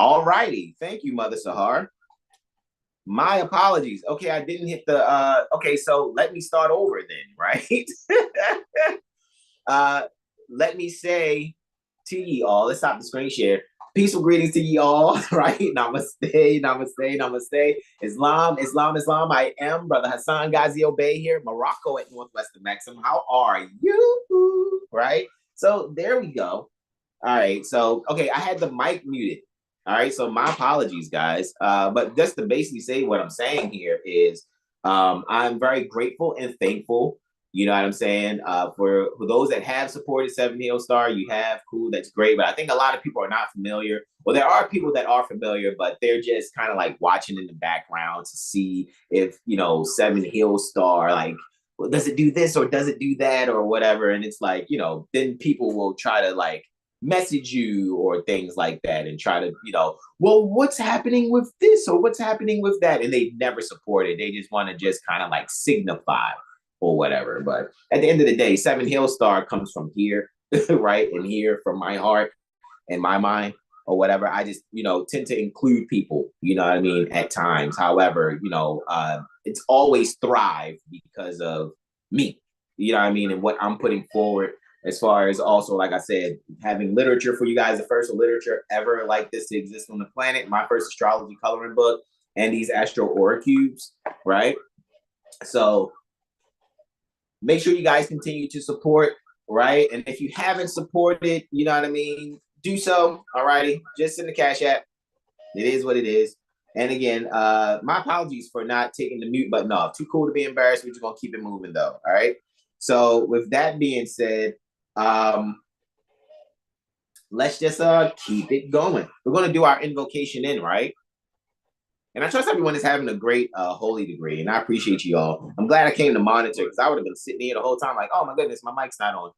All righty. Thank you, Mother Sahar. My apologies. Okay, I didn't hit the okay, so let me start over then, right? Let me say to ye all, let's stop the screen share. Peaceful greetings to ye all, right? Namaste, namaste, namaste. Islam, Islam, Islam. I am Brother Hassan Ghazi Obey here, Morocco at Northwestern Maxim. How are you? Right? So there we go. All right. So, okay, I had the mic muted. All right. So my apologies, guys. But just to basically say what I'm saying here is I'm very grateful and thankful. You know what I'm saying? For those that have supported Seven Hill Star, you have, cool, that's great. But I think a lot of people are not familiar. Well, there are people that are familiar, but they're just kind of like watching in the background to see if, you know, Seven Hill Star, like, well, does it do this or does it do that or whatever? And it's like, you know, then people will try to like message you or things like that and try to, you know, well, what's happening with this or what's happening with that? And they never support it. They just want to just kind of like signify or whatever. But at the end of the day, Seven Hill Star comes from here, right? And here from my heart and my mind or whatever. I just, you know, tend to include people, you know what I mean, at times. However, you know, it's always thrive because of me, you know what I mean, and what I'm putting forward. As far as also, like I said, having literature for you guys, the first literature ever like this to exist on the planet, my first astrology coloring book, and these Astro Aura cubes, right? So make sure you guys continue to support, right? And if you haven't supported, you know what I mean, do so, all righty? Just in the Cash App. It is what it is. And again, my apologies for not taking the mute button off. Too cool to be embarrassed. We're just going to keep it moving, though, all right? So with that being said, let's just keep it going. We're going to do our invocation in, right? And I trust everyone is having a great holy degree, and I appreciate you all. I'm glad I came to monitor because I would have been sitting here the whole time like, oh my goodness, my mic's not on.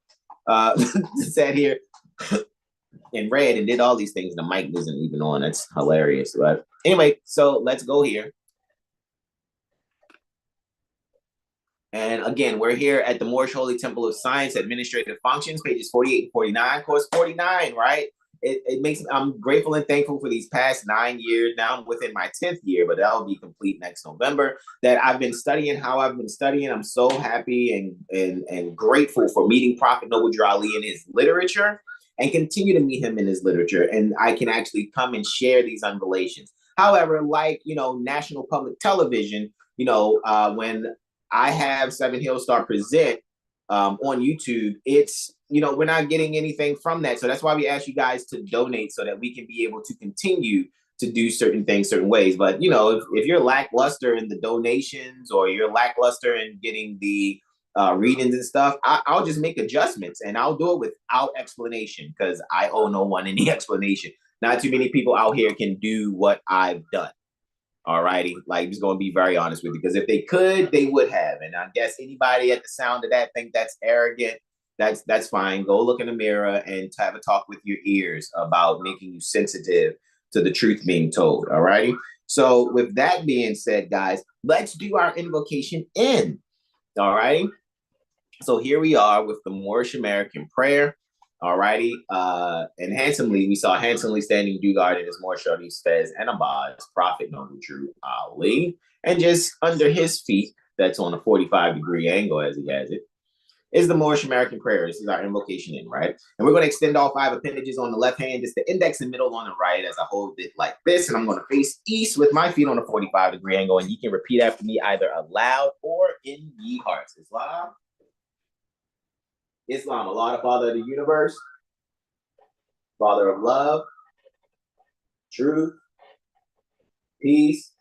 Sat here and read and did all these things, and the mic wasn't even on. That's hilarious. But anyway, so let's go here. And again, we're here at the Moorish Holy Temple of Science, Administrative Functions, pages 48 and 49. Course 49, right? It makes me, I'm grateful and thankful for these past 9 years. Now I'm within my 10th year, but that'll be complete next November. That I've been studying how I've been studying. I'm so happy and grateful for meeting Prophet Noble Drew Ali in his literature and continue to meet him in his literature. And I can actually come and share these unvelations. However, like, you know, national public television, you know, when I have Seven Hill Star present on YouTube, it's, you know, we're not getting anything from that. So that's why we ask you guys to donate so that we can be able to continue to do certain things certain ways. But, you know, if you're lackluster in the donations or you're lackluster in getting the readings and stuff, I'll just make adjustments and I'll do it without explanation because I owe no one any explanation. Not too many people out here can do what I've done. All righty, like, just going to be very honest with you, because if they could, they would have. And I guess anybody at the sound of that think that's arrogant, that's fine. Go look in the mirror and have a talk with your ears about making you sensitive to the truth being told. All righty. So with that being said, guys, let's do our invocation in. All righty. So here we are with the Moorish American prayer. All righty. And handsomely, we saw handsomely standing due guard in his more shorty Fez and Abaz, Prophet Noble Drew Ali. And just under his feet, that's on a 45-degree angle as he has it, is the Moorish American prayer. This is our invocation in, right? And we're going to extend all 5 appendages on the left hand, just the index and middle on the right as I hold it like this. And I'm going to face east with my feet on a 45-degree angle. And you can repeat after me either aloud or in ye hearts. Islam. Islam, Allah, the Father of the universe, Father of love, truth, peace,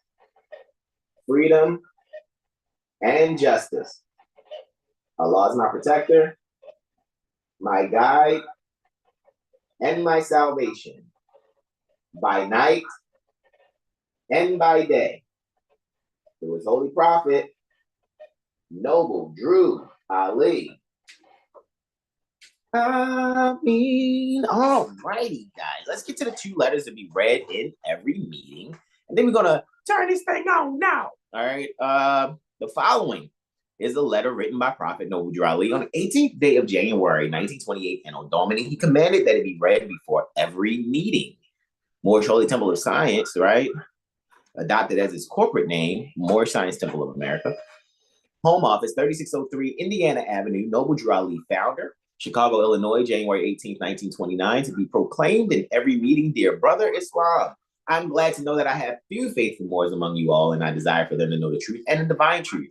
freedom, and justice. Allah is my protector, my guide, and my salvation, by night and by day. Through his holy prophet, Noble Drew Ali. Ameen. All righty, guys. Let's get to the 2 letters to be read in every meeting. And then we're going to turn this thing on now. All right. The following is a letter written by Prophet Noble Drew Ali on the 18th day of January, 1928. And on Domini, he commanded that it be read before every meeting. Moorish Holy Temple of Science, right? Adopted as its corporate name, Moorish Science Temple of America. Home office, 3603 Indiana Avenue, Noble Drew Ali, founder. Chicago, Illinois, January 18th, 1929, to be proclaimed in every meeting, dear brother Islam. I'm glad to know that I have few faithful Moors among you all, and I desire for them to know the truth and the divine truth.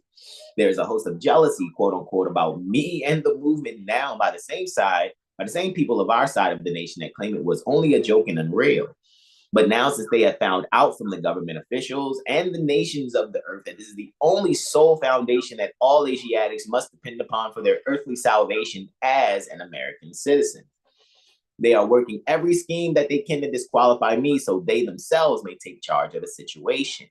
There's a host of jealousy, quote unquote, about me and the movement now by the same people of our side of the nation that claim it was only a joke and unreal. But now, since they have found out from the government officials and the nations of the earth that this is the only sole foundation that all Asiatics must depend upon for their earthly salvation as an American citizen, they are working every scheme that they can to disqualify me so they themselves may take charge of the situation.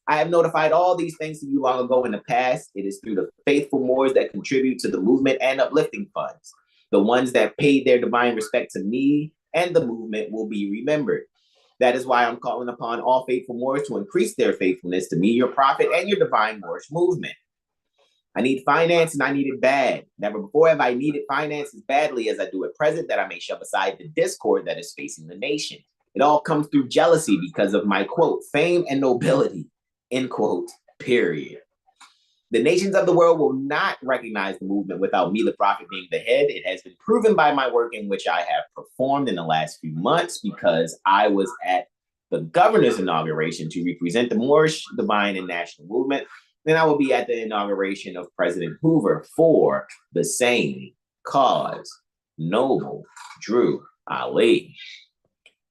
I have notified all these things to you long ago in the past. It is through the faithful Moors that contribute to the movement and uplifting funds. The ones that paid their divine respect to me and the movement will be remembered. That is why I'm calling upon all faithful Moors to increase their faithfulness to me, your prophet, and your divine Moorish movement. I need finance and I need it bad. Never before have I needed finances badly as I do at present, that I may shove aside the discord that is facing the nation. It all comes through jealousy because of my, quote, fame and nobility, end quote, period. The nations of the world will not recognize the movement without me, the prophet, being the head. It has been proven by my work in which I have performed in the last few months, because I was at the governor's inauguration to represent the Moorish divine and national movement. Then I will be at the inauguration of President Hoover for the same cause. Noble Drew Ali.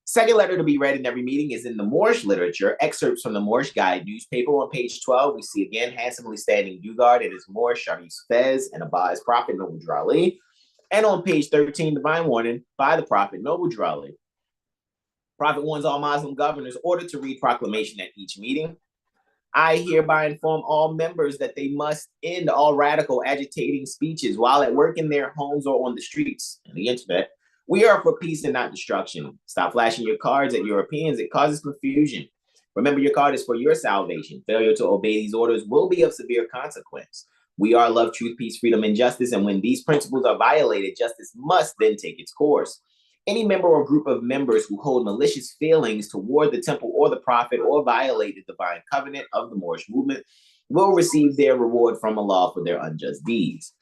Second letter to be read in every meeting is in the Moorish literature. Excerpts from the Moorish Guide newspaper. On page 12, we see again handsomely standing Dugard in his Moorish Sharif Fez and Abai's prophet Noble Drew Ali. And on page 13, divine warning by the prophet Noble Drew Ali. Prophet warns all Muslim governors ordered to read proclamation at each meeting. I hereby inform all members that they must end all radical agitating speeches while at work in their homes or on the streets and the internet. We are for peace and not destruction. Stop flashing your cards at Europeans. It causes confusion. Remember, your card is for your salvation. Failure to obey these orders will be of severe consequence. We are love, truth, peace, freedom, and justice. And when these principles are violated, justice must then take its course. Any member or group of members who hold malicious feelings toward the temple or the prophet or violate the divine covenant of the Moorish movement will receive their reward from Allah for their unjust deeds.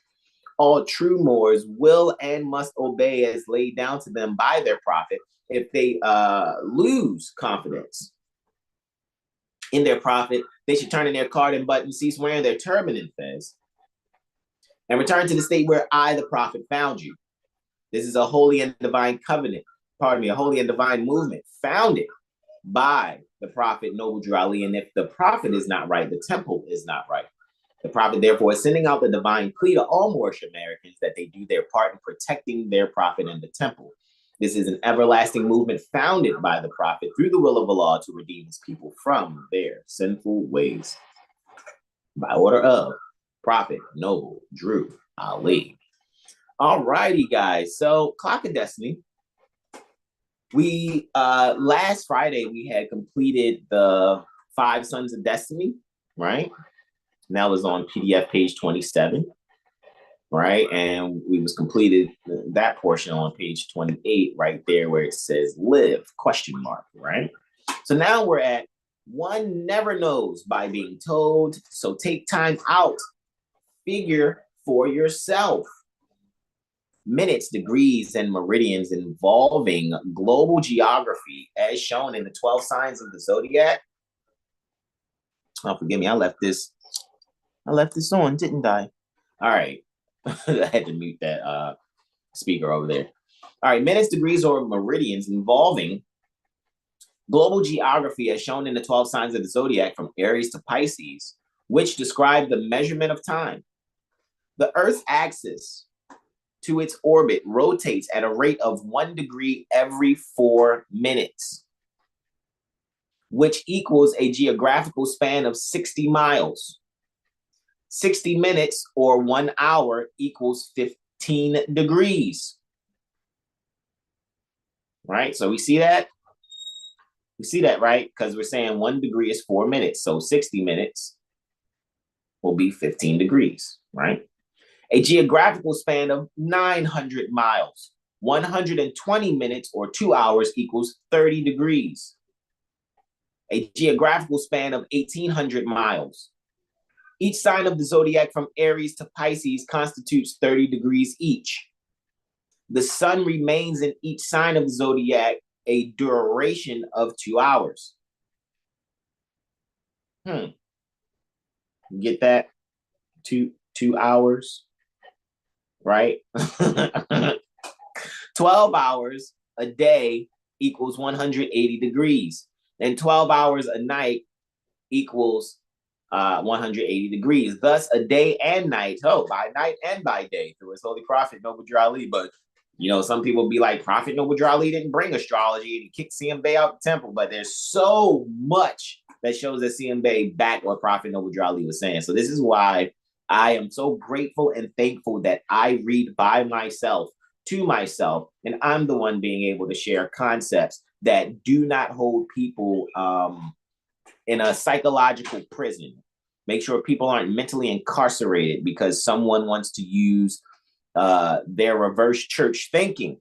All true Moors will and must obey as laid down to them by their prophet. If they lose confidence in their prophet, they should turn in their card and button, cease wearing their turban and fez, and return to the state where I, the prophet, found you. This is a holy and divine covenant, a holy and divine movement founded by the prophet Noble Drew Ali. And if the prophet is not right, the temple is not right. The prophet, therefore, is sending out the divine plea to all Moorish Americans that they do their part in protecting their prophet and the temple. This is an everlasting movement founded by the prophet through the will of Allah to redeem his people from their sinful ways. By order of Prophet Noble Drew Ali. All righty, guys. So, Clock of Destiny. We, last Friday, we had completed the 5 Sons of Destiny, right? And that was on PDF page 27, right? And we was completed that portion on page 28, right there where it says live, question mark, right? So now we're at one never knows by being told. So take time out, figure for yourself. Minutes, degrees, and meridians involving global geography as shown in the 12 signs of the zodiac. Oh, forgive me, I left this on, didn't I? All right. I had to mute that speaker over there. All right, minutes, degrees, or meridians involving global geography as shown in the 12 signs of the zodiac from Aries to Pisces, which describe the measurement of time. The Earth's axis to its orbit rotates at a rate of 1 degree every 4 minutes, which equals a geographical span of 60 miles. 60 minutes or 1 hour equals 15 degrees. Right? So we see that? We see that, right? Because we're saying 1 degree is 4 minutes. So 60 minutes will be 15 degrees, right? A geographical span of 900 miles 120 minutes or 2 hours equals 30 degrees. A geographical span of 1,800 miles. Each sign of the zodiac from Aries to Pisces constitutes 30 degrees each. The sun remains in each sign of the zodiac a duration of 2 hours. Get that? 2 hours, right? 12 hours a day equals 180 degrees. And 12 hours a night equals 180 degrees. Thus, a day and night, by night and by day, through his holy prophet, Noble Drew Ali. But, some people be like, Prophet Noble Drew Ali didn't bring astrology and he kicked CMB out the temple. But there's so much that shows that CMB backed what Prophet Noble Drew Ali was saying. So this is why I am so grateful and thankful that I read by myself, to myself, and I'm the one being able to share concepts that do not hold people in a psychological prison. Make sure people aren't mentally incarcerated because someone wants to use their reverse church thinking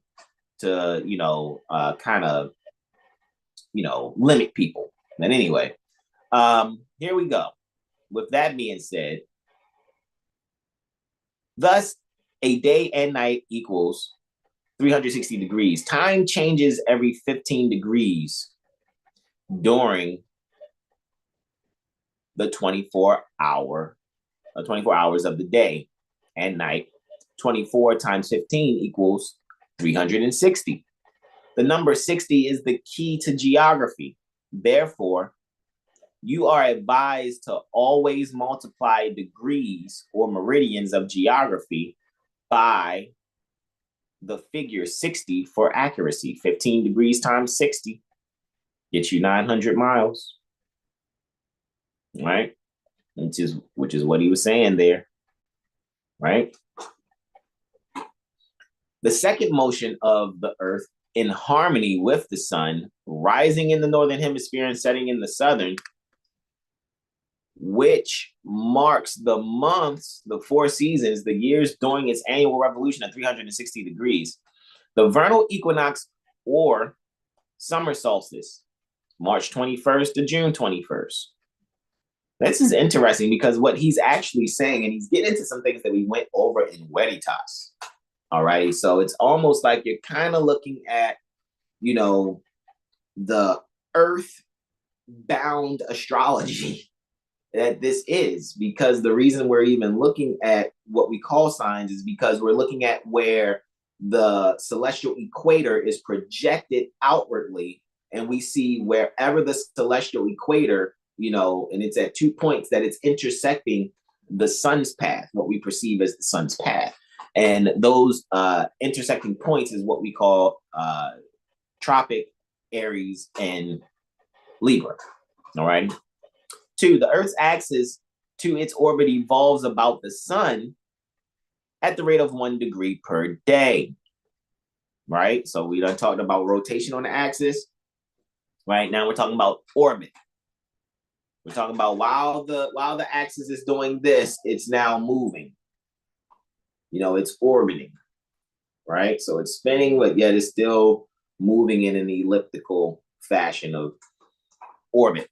to, kind of, limit people. And anyway, here we go. With that being said, thus, a day and night equals 360 degrees. Time changes every 15 degrees during the 24 hours of the day and night. 24 times 15 equals 360. The number 60 is the key to geography. Therefore, you are advised to always multiply degrees or meridians of geography by the figure 60 for accuracy. 15 degrees times 60 gets you 900 miles. Right? Which is what he was saying there. Right? The second motion of the Earth in harmony with the sun, rising in the northern hemisphere and setting in the southern, which marks the months, the 4 seasons, the years during its annual revolution at 360 degrees. The vernal equinox or summer solstice, March 21st to June 21st. This is interesting because what he's actually saying, and he's getting into some things that we went over in Veritas. All right. So it's almost like you're kind of looking at, the earth-bound astrology that this is, because the reason we're even looking at what we call signs is because we're looking at where the celestial equator is projected outwardly, and we see wherever the celestial equator, and it's at 2 points that it's intersecting the sun's path, what we perceive as the sun's path. And those intersecting points is what we call tropic, Aries, and Libra. All right. 2, the Earth's axis to its orbit evolves about the sun at the rate of 1 degree per day. Right? So we done talked about rotation on the axis. Right? Now we're talking about orbit. We're talking about while the axis is doing this, it's now moving. It's orbiting. Right? So it's spinning, but yet it's still moving in an elliptical fashion of orbit.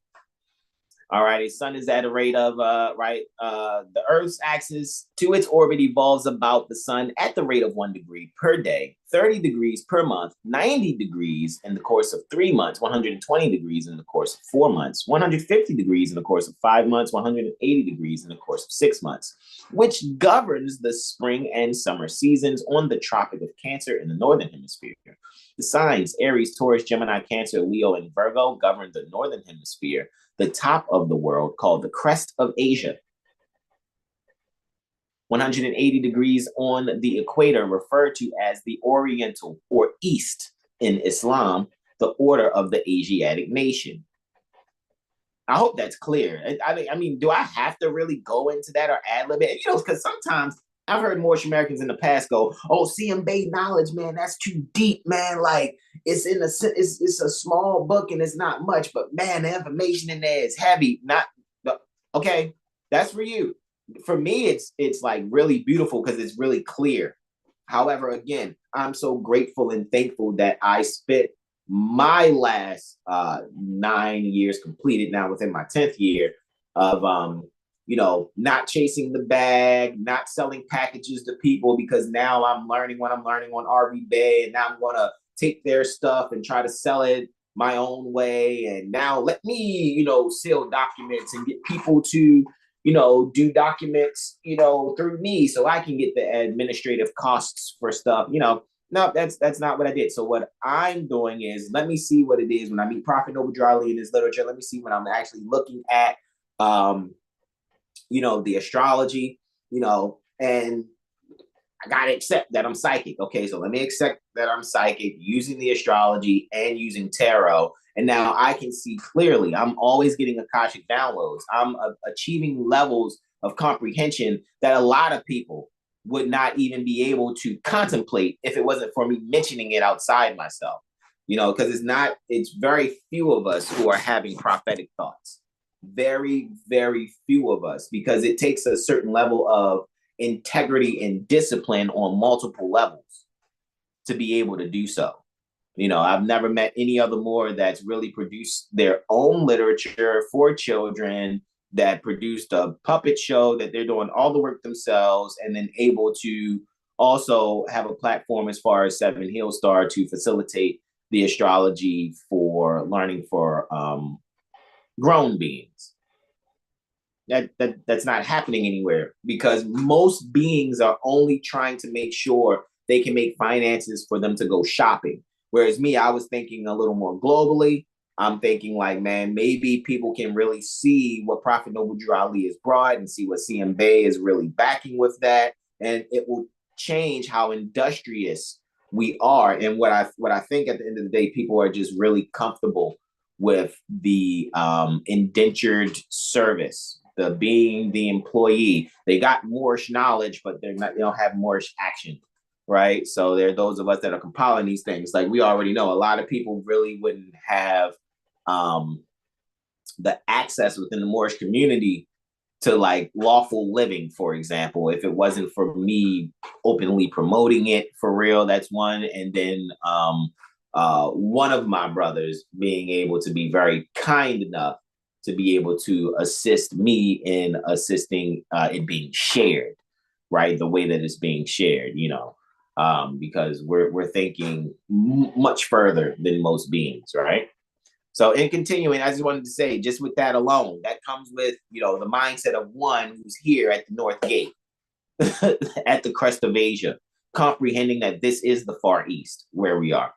All right, the sun is at a rate of, the Earth's axis to its orbit evolves about the sun at the rate of 1 degree per day, 30 degrees per month, 90 degrees in the course of 3 months, 120 degrees in the course of 4 months, 150 degrees in the course of 5 months, 180 degrees in the course of 6 months, which governs the spring and summer seasons on the Tropic of Cancer in the Northern Hemisphere. The signs, Aries, Taurus, Gemini, Cancer, Leo, and Virgo, govern the Northern Hemisphere, the top of the world called the crest of Asia. 180 degrees on the equator, referred to as the Oriental or East in Islam, the order of the Asiatic nation. I hope that's clear. I mean, do I have to really go into that or ad-lib it? Because sometimes I've heard Moorish Americans in the past go, "Oh, CMB knowledge, man, that's too deep, man. Like it's a small book and it's not much, but man, the information in there is heavy." Okay, that's for you. For me, it's like really beautiful because it's really clear. However, again, I'm so grateful and thankful that I spent my last 9 years completed now within my 10th year of not chasing the bag, not selling packages to people, because now I'm learning what I'm learning on RV Bay, and now I'm gonna take their stuff and try to sell it my own way. And now let me, seal documents and get people to, do documents, through me so I can get the administrative costs for stuff, No, that's not what I did. So what I'm doing is, let me see what it is when I meet Prophet Noble Dryly in his literature. Let me see when I'm actually looking at the astrology, and I gotta accept that I'm psychic. Okay, so let me accept that I'm psychic using the astrology and using tarot. And now I can see clearly. I'm always getting Akashic downloads. I'm achieving levels of comprehension that a lot of people would not even be able to contemplate if it wasn't for me mentioning it outside myself. Because it's very few of us who are having prophetic thoughts. Very, very few of us, because it takes a certain level of integrity and discipline on multiple levels to be able to do so. I've never met any other Moor that's really produced their own literature for children, that produced a puppet show, that they're doing all the work themselves, and then able to also have a platform as far as Seven Hill Star to facilitate the astrology for learning for grown beings. That's not happening anywhere, because most beings are only trying to make sure they can make finances for them to go shopping. Whereas me, I was thinking a little more globally. I'm thinking like, man, maybe people can really see what Prophet Noble Drew Ali has brought and see what CM Bay is really backing with that. And it will change how industrious we are. And what I think at the end of the day, people are just really comfortable with the indentured service, the being the employee. They got Moorish knowledge, but they don't have Moorish action. Right. So there are those of us that are compiling these things. Like, we already know a lot of people really wouldn't have the access within the Moorish community to like lawful living, for example, if it wasn't for me openly promoting it for real. That's one. And then one of my brothers being able to be very kind enough to be able to assist me in assisting it being shared, right? The way that it's being shared, because we're thinking much further than most beings, right? So in continuing, I just wanted to say, just with that alone, that comes with, the mindset of one who's here at the North Gate, at the crest of Asia, comprehending that this is the Far East where we are,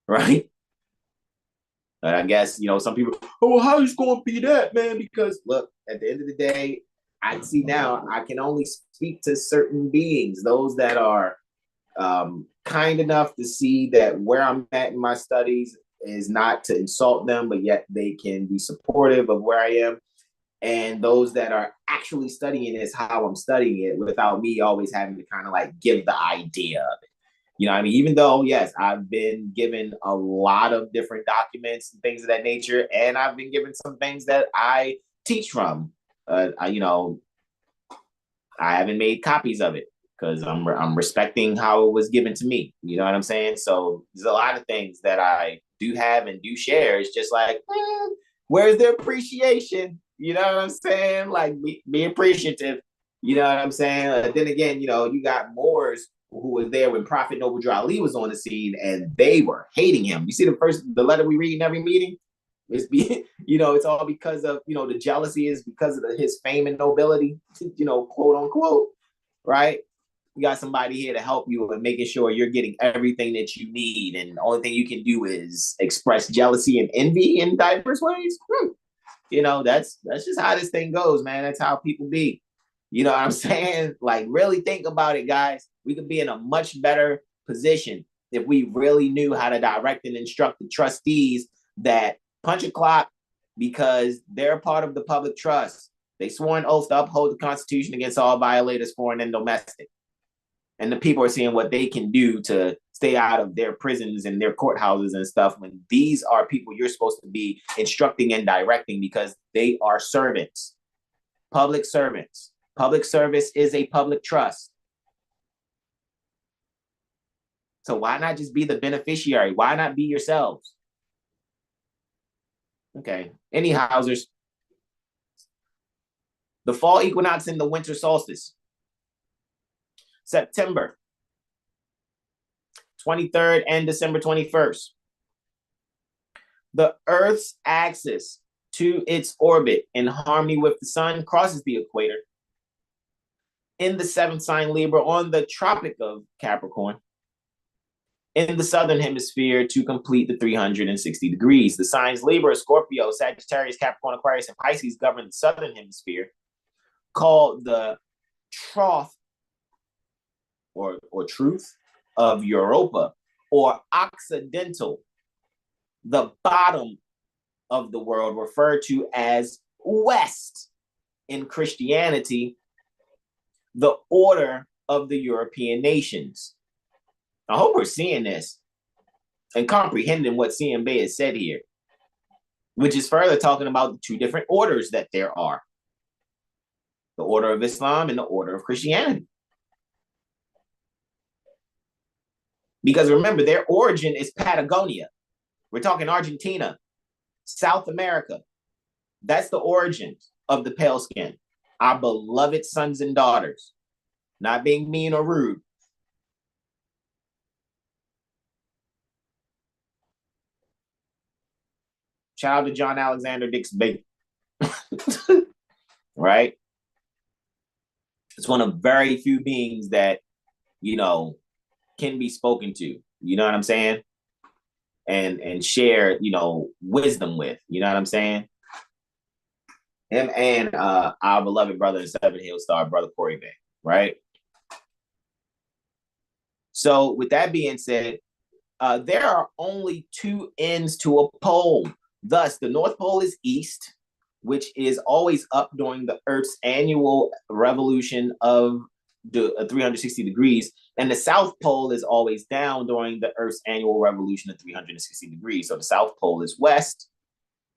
right? And I guess, some people, oh, well, how is it going to be that, man? Because look, at the end of the day, I see now I can only speak to certain beings, those that are kind enough to see that where I'm at in my studies is not to insult them, but yet they can be supportive of where I am. And those that are actually studying is how I'm studying it, without me always having to kind of like give the idea of it. I mean, even though, yes, I've been given a lot of different documents and things of that nature, and I've been given some things that I teach from. I haven't made copies of it because I'm respecting how it was given to me. You know what I'm saying? So there's a lot of things that I do have and do share. It's just like, where's the appreciation? You know what I'm saying? Like, be appreciative. You know what I'm saying? Then again, you got Moors who was there when Prophet Noble Drew Ali was on the scene, and they were hating him. You see the letter we read in every meeting? It's all because of, the jealousy is because of his fame and nobility, quote unquote, right? You got somebody here to help you with making sure you're getting everything that you need, and the only thing you can do is express jealousy and envy in diverse ways. That's just how this thing goes, man. That's how people be. You know what I'm saying? Like, really think about it, guys. We could be in a much better position if we really knew how to direct and instruct the trustees that punch a clock, because they're part of the public trust. They swore an oath to uphold the Constitution against all violators, foreign and domestic. And the people are seeing what they can do to stay out of their prisons and their courthouses and stuff, when these are people you're supposed to be instructing and directing, because they are servants, public servants. Public service is a public trust. So why not just be the beneficiary? Why not be yourselves? Okay. Any housers? The fall equinox and the winter solstice. September 23rd and December 21st. The Earth's axis to its orbit in harmony with the sun crosses the equator in the seventh sign Libra on the Tropic of Capricorn in the southern hemisphere to complete the 360 degrees. The signs Libra, Scorpio, Sagittarius, Capricorn, Aquarius, and Pisces govern the southern hemisphere, called the trough or truth of Europa, or Occidental, the bottom of the world, referred to as West in Christianity, the order of the European nations. I hope we're seeing this and comprehending what CMB has said here, which is further talking about the two different orders that there are: the order of Islam and the order of Christianity. Because remember, their origin is Patagonia. We're talking Argentina, South America. That's the origin of the pale skin. Our beloved sons and daughters. Not being mean or rude. Shout out to John Alexander Dix-Bacon. Right? It's one of very few beings that, you know, can be spoken to. You know what I'm saying? And share, you know, wisdom with. You know what I'm saying? Him and our beloved brother in Seven Hill Star, Brother Corey Bay, right? So with that being said, there are only two ends to a pole. Thus, the North Pole is east, which is always up during the Earth's annual revolution of the 360 degrees, and the South Pole is always down during the Earth's annual revolution of 360 degrees. So the South Pole is west,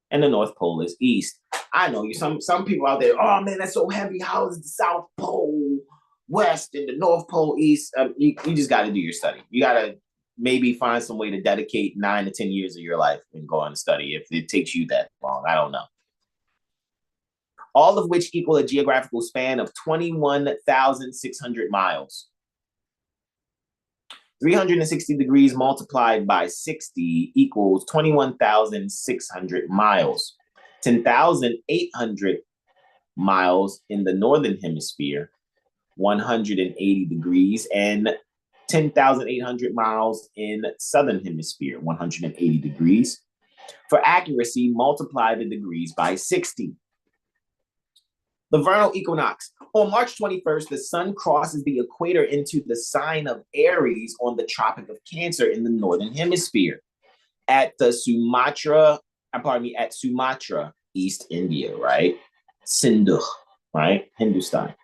and the North Pole is east. I know you. Some people out there, oh man, that's so heavy. How is the South Pole west and the North Pole east? You just got to do your study. You got to maybe find some way to dedicate 9 to 10 years of your life and go on to study if it takes you that long. I don't know. All of which equal a geographical span of 21,600 miles. 360 degrees multiplied by 60 equals 21,600 miles. 10,800 miles in the northern hemisphere, 180 degrees, and 10,800 miles in southern hemisphere, 180 degrees. For accuracy, multiply the degrees by 60. The vernal equinox. On March 21st, the sun crosses the equator into the sign of Aries on the Tropic of Cancer in the northern hemisphere at Sumatra, East India, right? Sindh, right? Hindustan.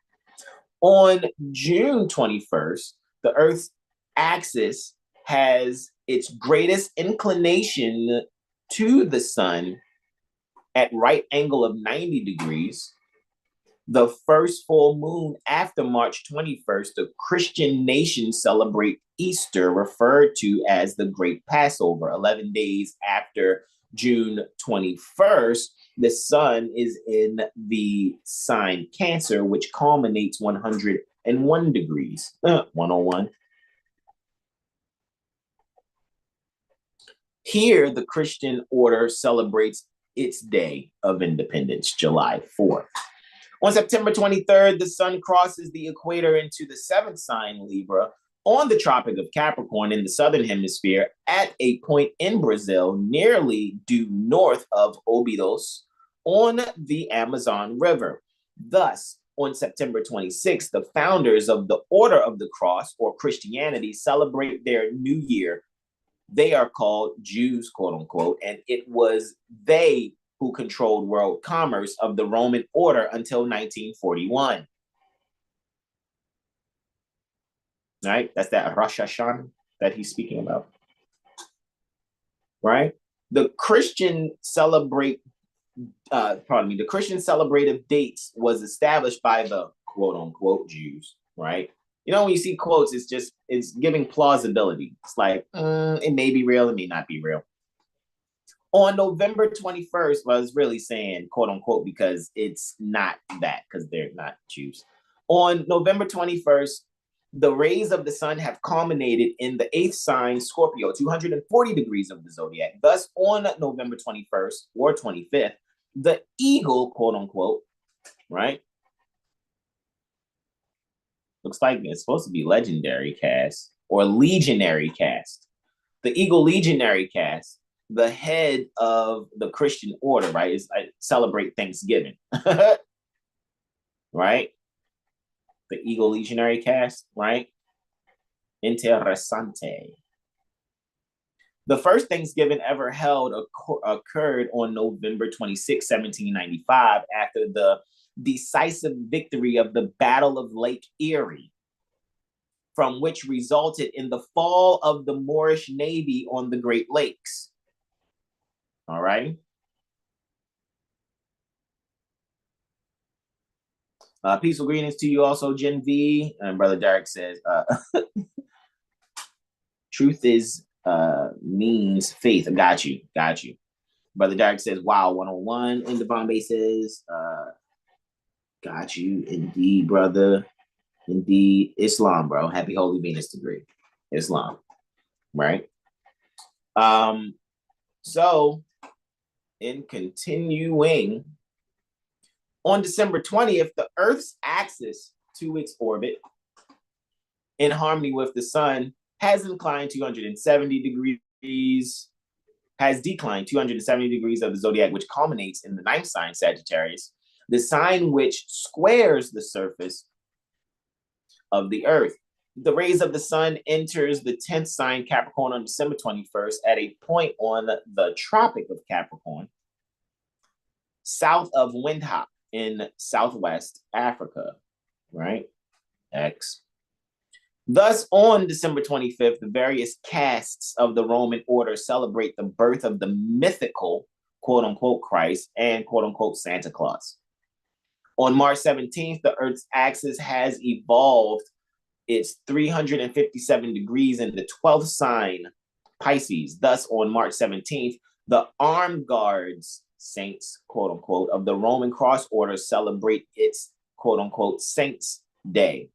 On June 21st, the Earth's axis has its greatest inclination to the sun at right angle of 90 degrees. The first full moon after March 21st, the Christian nations celebrate Easter, referred to as the Great Passover. 11 days after June 21st, the sun is in the sign Cancer, which culminates 101 degrees. 101. Here, the Christian order celebrates its day of independence, July 4th. On September 23rd, the sun crosses the equator into the seventh sign Libra on the Tropic of Capricorn in the southern hemisphere at a point in Brazil nearly due north of Óbidos on the Amazon River. Thus, on September 26th, the founders of the Order of the Cross, or Christianity, celebrate their new year. They are called Jews, quote unquote, and it was they who controlled world commerce of the Roman order until 1941. Right? That's that Rosh Hashanah that he's speaking about. Right? The Christian celebrative dates was established by the quote unquote Jews, right? You know, when you see quotes, it's giving plausibility. It's like, it may be real, it may not be real. On November 21st, well, I was really saying quote unquote because it's not that, because they're not Jews. On November 21st, the rays of the sun have culminated in the 8th sign, Scorpio, 240 degrees of the zodiac. Thus, on November 21st or 25th, the eagle, quote unquote, right? Looks like it's supposed to be legendary cast or legionary cast. The eagle legionary cast, the head of the Christian order, right, is celebrate Thanksgiving, right? The eagle legionary cast, right? Interessante. The first Thanksgiving ever held occurred on November 26, 1795, after the decisive victory of the Battle of Lake Erie, from which resulted in the fall of the Moorish Navy on the Great Lakes. All right. Peaceful greetings to you also, Gen V. And Brother Derek says, truth is means faith. Got you. Brother Derek says, wow, 101. And Devon says, got you. Indeed, brother. Indeed. Islam, bro. Happy Holy Venus degree. Islam. Right? So, in continuing, on December 20th, the Earth's axis to its orbit, in harmony with the sun, has declined 270 degrees of the zodiac, which culminates in the 9th sign, Sagittarius, the sign which squares the surface of the Earth. The rays of the sun enters the 10th sign, Capricorn, on December 21st at a point on the Tropic of Capricorn, south of Windhoek in Southwest Africa, right? X. Thus, on December 25th, the various castes of the Roman order celebrate the birth of the mythical, quote-unquote, Christ and, quote-unquote, Santa Claus. On March 17th, the Earth's axis has evolved its 357 degrees in the 12th sign, Pisces. Thus, on March 17th, the armed guards, saints, quote-unquote, of the Roman cross order celebrate its, quote-unquote, Saints' Day,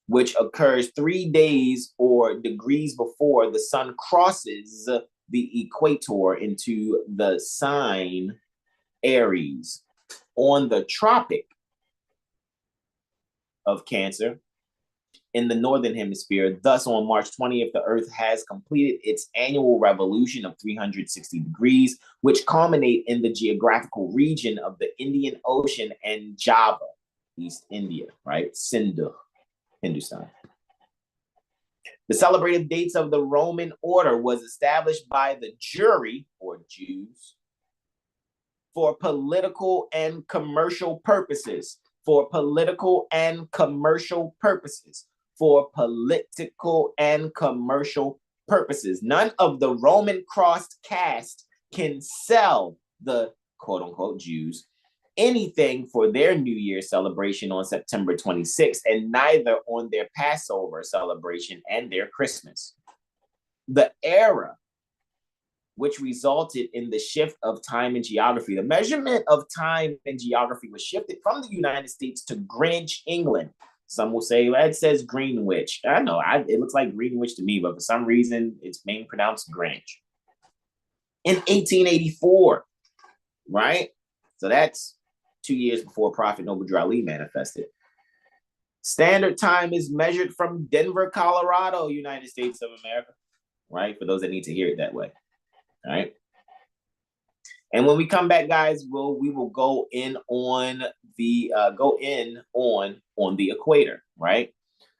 which occurs 3 days or degrees before the sun crosses the equator into the sign Aries on the Tropic of Cancer in the Northern Hemisphere. Thus, on March 20th, the Earth has completed its annual revolution of 360 degrees, which culminate in the geographical region of the Indian Ocean and Java, East India, right? Sindh, Hindustan. The celebrated dates of the Roman order was established by the jury, or Jews, for political and commercial purposes. For political and commercial purposes. For political and commercial purposes. None of the Roman crossed caste can sell the quote-unquote Jews anything for their New Year celebration on September 26th, and neither on their Passover celebration and their Christmas. The era which resulted in the shift of time and geography. The measurement of time and geography was shifted from the United States to Greenwich, England. Some will say, well, it says Greenwich. I know, it looks like Greenwich to me, but for some reason, it's being pronounced Greenwich. In 1884, right? So that's 2 years before Prophet Noble Ali manifested. Standard time is measured from Denver, Colorado, United States of America, right? For those that need to hear it that way. All right. And when we come back, guys, we will go in on the equator, right?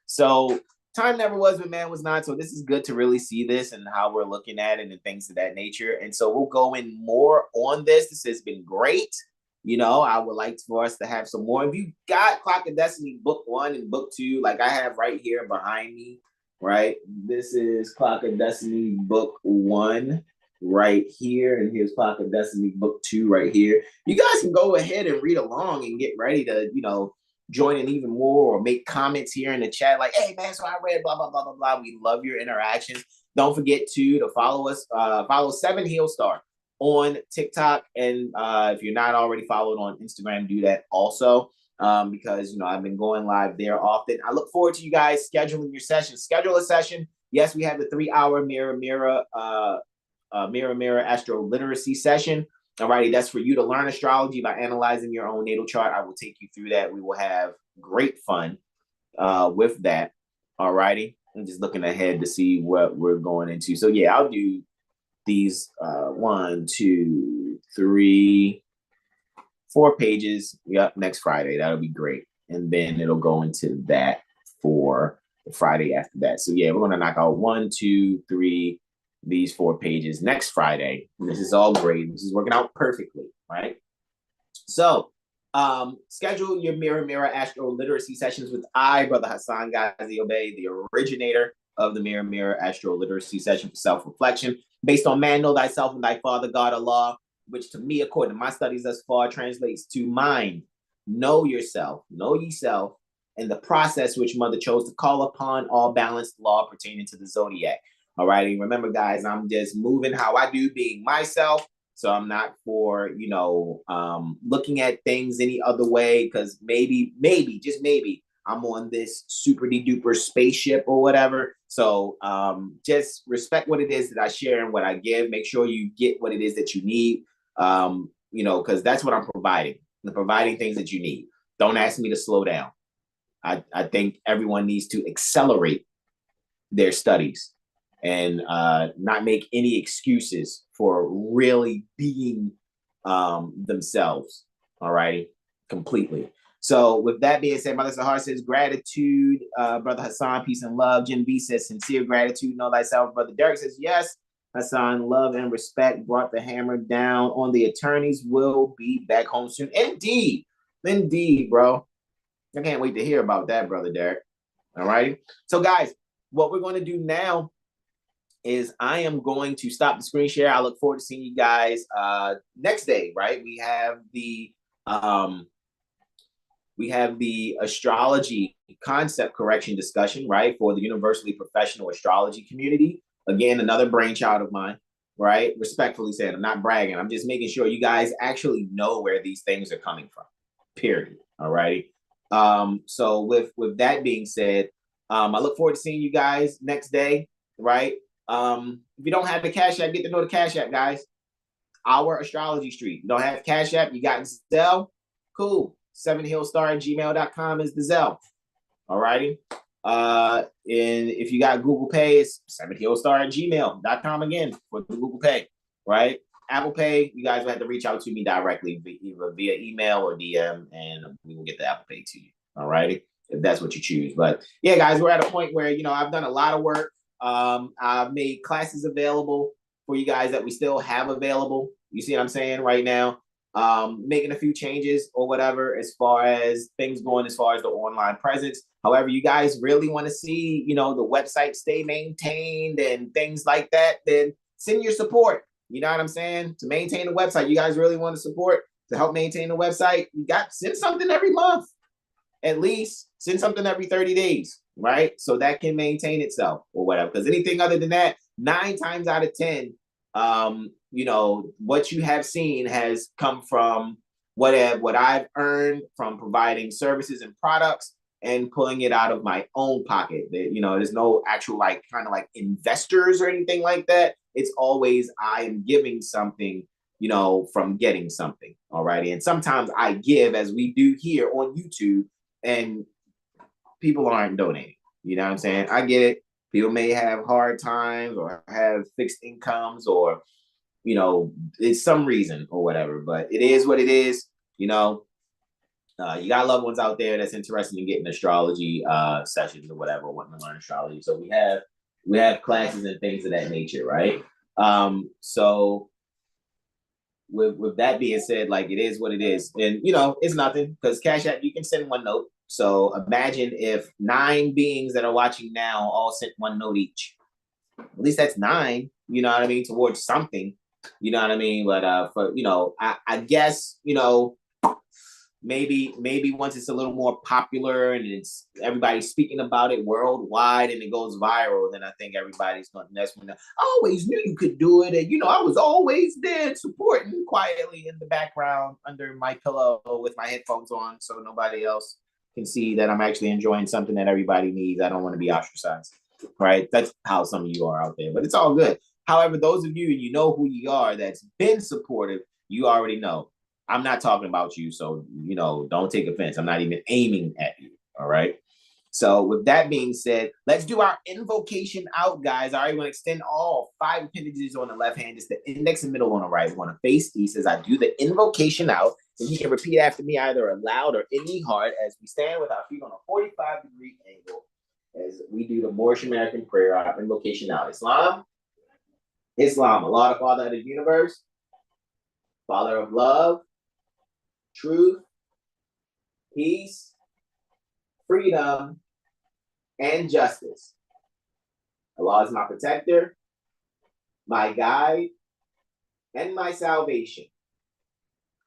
So time never was, but man was not. So this is good to really see this and how we're looking at it and things of that nature. And so we'll go in more on this. This has been great. You know, I would like for us to have some more. If you got Clock of Destiny book 1 and book 2, like I have right here behind me, right? This is Clock of Destiny book 1. Right here, and here's Clock of Destiny book 2 right here. You guys can go ahead and read along and get ready to, you know, join in even more or make comments here in the chat like, hey man, so I read blah blah blah blah blah. We love your interactions. Don't forget to follow us, follow 7 Heel Star on TikTok, and if you're not already followed on Instagram, do that also, because I've been going live there often. I look forward to you guys scheduling your session. Schedule a session. Yes, we have the 3-hour mirror AstroLiteracy session. Alrighty, that's for you to learn astrology by analyzing your own natal chart. I will take you through that. We will have great fun with that. Alrighty, I'm just looking ahead to see what we're going into. So yeah, I'll do these 1, 2, 3, 4 pages. Yep, next Friday. That'll be great. And then it'll go into that for the Friday after that. So yeah, we're gonna knock out 1, 2, 3, these 4 pages next Friday. And this is all great. This is working out perfectly, right? So schedule your Mirror AstroLiteracy sessions with Brother Hassan Ghazi Obey, the originator of the Mirror AstroLiteracy session for self-reflection, based on man, know thyself and thy father, God, Allah, which to me, according to my studies thus far, translates to mind, know yourself, know yourself, and the process which mother chose to call upon all balanced law pertaining to the zodiac. All right. Remember, guys, I'm just moving how I do, being myself. So I'm not for, looking at things any other way, because maybe, just maybe, I'm on this super duper spaceship or whatever. So just respect what it is that I share and what I give. Make sure you get what it is that you need, because that's what I'm providing. I'm providing things that you need. Don't ask me to slow down. I think everyone needs to accelerate their studies and not make any excuses for really being themselves. All righty, completely. So with that being said, Mother Sahar says gratitude. Brother Hassan, peace and love. Jim B says sincere gratitude. Know thyself. Brother Derek says yes. Hassan, love and respect brought the hammer down on the attorneys. Will be back home soon. Indeed, bro. I can't wait to hear about that, Brother Derek. All righty. So guys, what we're going to do now is I am going to stop the screen share. I look forward to seeing you guys next day, right? We have the astrology concept correction discussion, right, for the universally professional astrology community. Again, another brainchild of mine, right? Respectfully said, I'm not bragging. I'm just making sure you guys actually know where these things are coming from, period. All right. So with that being said, I look forward to seeing you guys next day, right? If you don't have the CashApp, get to know the CashApp, guys. OurAstrologyStreet. You don't have CashApp, you got Zelle. Cool. 7heelstar@gmail.com is the Zelle. All righty. And if you got Google Pay, it's 7heelstar@gmail.com again for the Google Pay, right? Apple Pay, you guys will have to reach out to me directly, either via email or DM, and we will get the Apple Pay to you. All righty, if that's what you choose. But yeah, guys, we're at a point where I've done a lot of work. I've made classes available for you guys that we still have available. You see what I'm saying right now? Making a few changes or whatever as far as things going, as far as the online presence. However, you guys really want to see, the website stay maintained and things like that, then send your support. You know what I'm saying? To maintain the website, you guys really want to support to help maintain the website. Send something every month, at least send something every 30 days, right? So that can maintain itself or whatever. Because anything other than that, 9 times out of 10, what you have seen has come from what I've earned from providing services and products and pulling it out of my own pocket. There's no actual kind of investors or anything like that. It's always I am giving something, from getting something. All righty. And sometimes I give, as we do here on YouTube, and people aren't donating. You know what I'm saying? I get it. People may have hard times or have fixed incomes or, it's some reason or whatever, but it is what it is. You got loved ones out there that's interested in getting astrology sessions or whatever, wanting to learn astrology. So we have classes and things of that nature, right? So with that being said, it is what it is. And, it's nothing because Cash App, you can send one note. So imagine if 9 beings that are watching now all sent one note each. At least that's 9, you know what I mean, towards something, you know what I mean? But I guess, maybe once it's a little more popular and it's everybody's speaking about it worldwide and it goes viral, then I think everybody's going to, that's when I always knew you could do it. And, you know, I was always there supporting quietly in the background under my pillow with my headphones on so nobody else can see that I'm actually enjoying something that everybody needs. I don't want to be ostracized, right? That's how some of you are out there, but it's all good. However, those of you, and you know who you are, that's been supportive, you already know. I'm not talking about you, so, you know, don't take offense. I'm not even aiming at you, all right? So with that being said, let's do our invocation out, guys. I already want to extend all 5 appendages on the left hand. It's the index and middle on the right. We want to face east as I do the invocation out. And you can repeat after me either aloud or in the heart as we stand with our feet on a 45-degree angle as we do the Moorish American prayer, our invocation out. Islam, Allah, the Father of the universe, Father of love, truth, peace, freedom, and justice. Allah is my protector, my guide, and my salvation,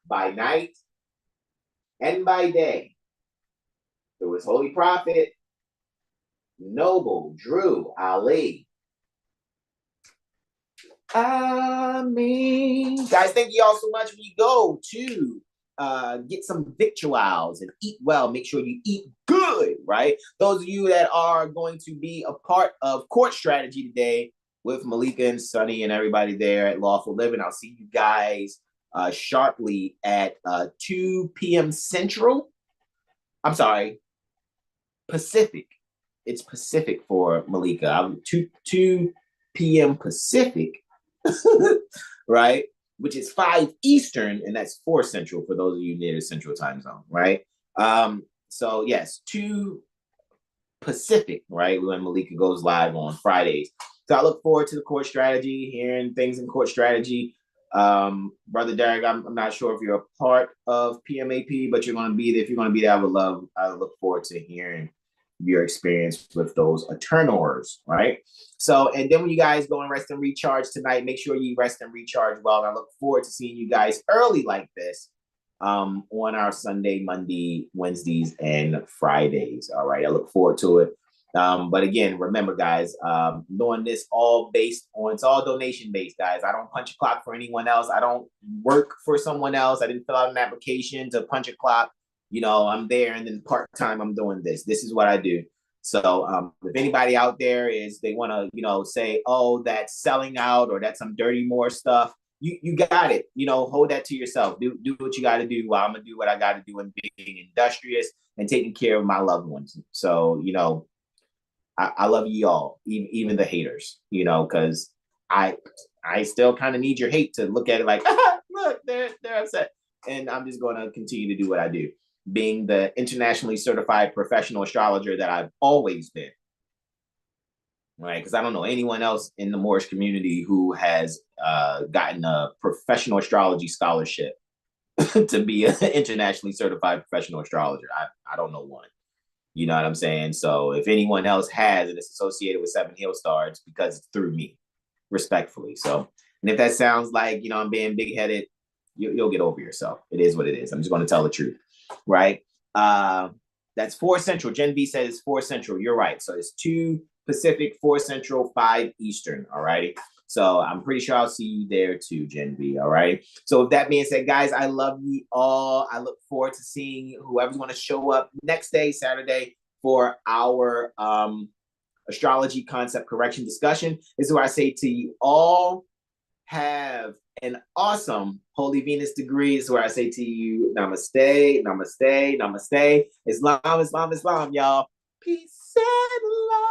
by night and by day. Through his holy prophet, noble Drew Ali. Ameen. Guys, thank you all so much. When you go to get some victuals and eat well, make sure you eat good, right? Those of you that are going to be a part of court strategy today with Malika and Sunny and everybody there at Lawful Living, I'll see you guys sharply at 2 p.m. Central. I'm sorry, Pacific. It's Pacific for Malika. 2 p.m. Pacific, right? Which is 5 Eastern, and that's 4 Central for those of you near the Central time zone, right? So yes, 2 Pacific, right? When Malika goes live on Fridays. So I look forward to the court strategy, hearing things in court strategy. Brother Derek, I'm not sure if you're a part of PMAP, but you're going to be there. If you're going to be there, I look forward to hearing your experience with those attorneys, right? So, and then when you guys go and rest and recharge tonight, make sure you rest and recharge well. And I look forward to seeing you guys early like this on our Sunday, Monday, Wednesdays, and Fridays. All right, I look forward to it. But again, remember, guys, doing this all based on, it's all donation based, guys. I don't punch a clock for anyone else. I don't work for someone else. I didn't fill out an application to punch a clock. You know, I'm there, and then part-time I'm doing this. This is what I do. So if anybody out there they want to, you know, say, oh, that's selling out or that's some dirty Moor stuff, you got it. You know, hold that to yourself. Do what you got to do while I'm going to do what I got to do and being industrious and taking care of my loved ones. So, you know, I love you all, even the haters, you know, because I still kind of need your hate to look at it like, look, they're upset. And I'm just going to continue to do what I do, being the internationally certified professional astrologer that I've always been, right? Because I don't know anyone else in the Moorish community who has gotten a professional astrology scholarship to be an internationally certified professional astrologer. I don't know one. You know what I'm saying? So if anyone else has and it's associated with 7 Hill Stars, it's because it's through me, respectfully. So, and if that sounds like, you know, I'm being big-headed, you'll get over yourself. It is what it is. I'm just going to tell the truth, right? That's 4 Central. Gen B says it's 4 Central. You're right. So it's 2 Pacific, 4 Central, 5 Eastern. All righty. So I'm pretty sure I'll see you there too, Gen B. All right. So with that being said, guys, I love you all. I look forward to seeing whoever's going to show up next day, Saturday, for our astrology concept correction discussion. This is where I say to you all, have an awesome Holy Venus degree. Is where I say to you, namaste, namaste, namaste. Islam, Islam, Islam, y'all. Peace and love.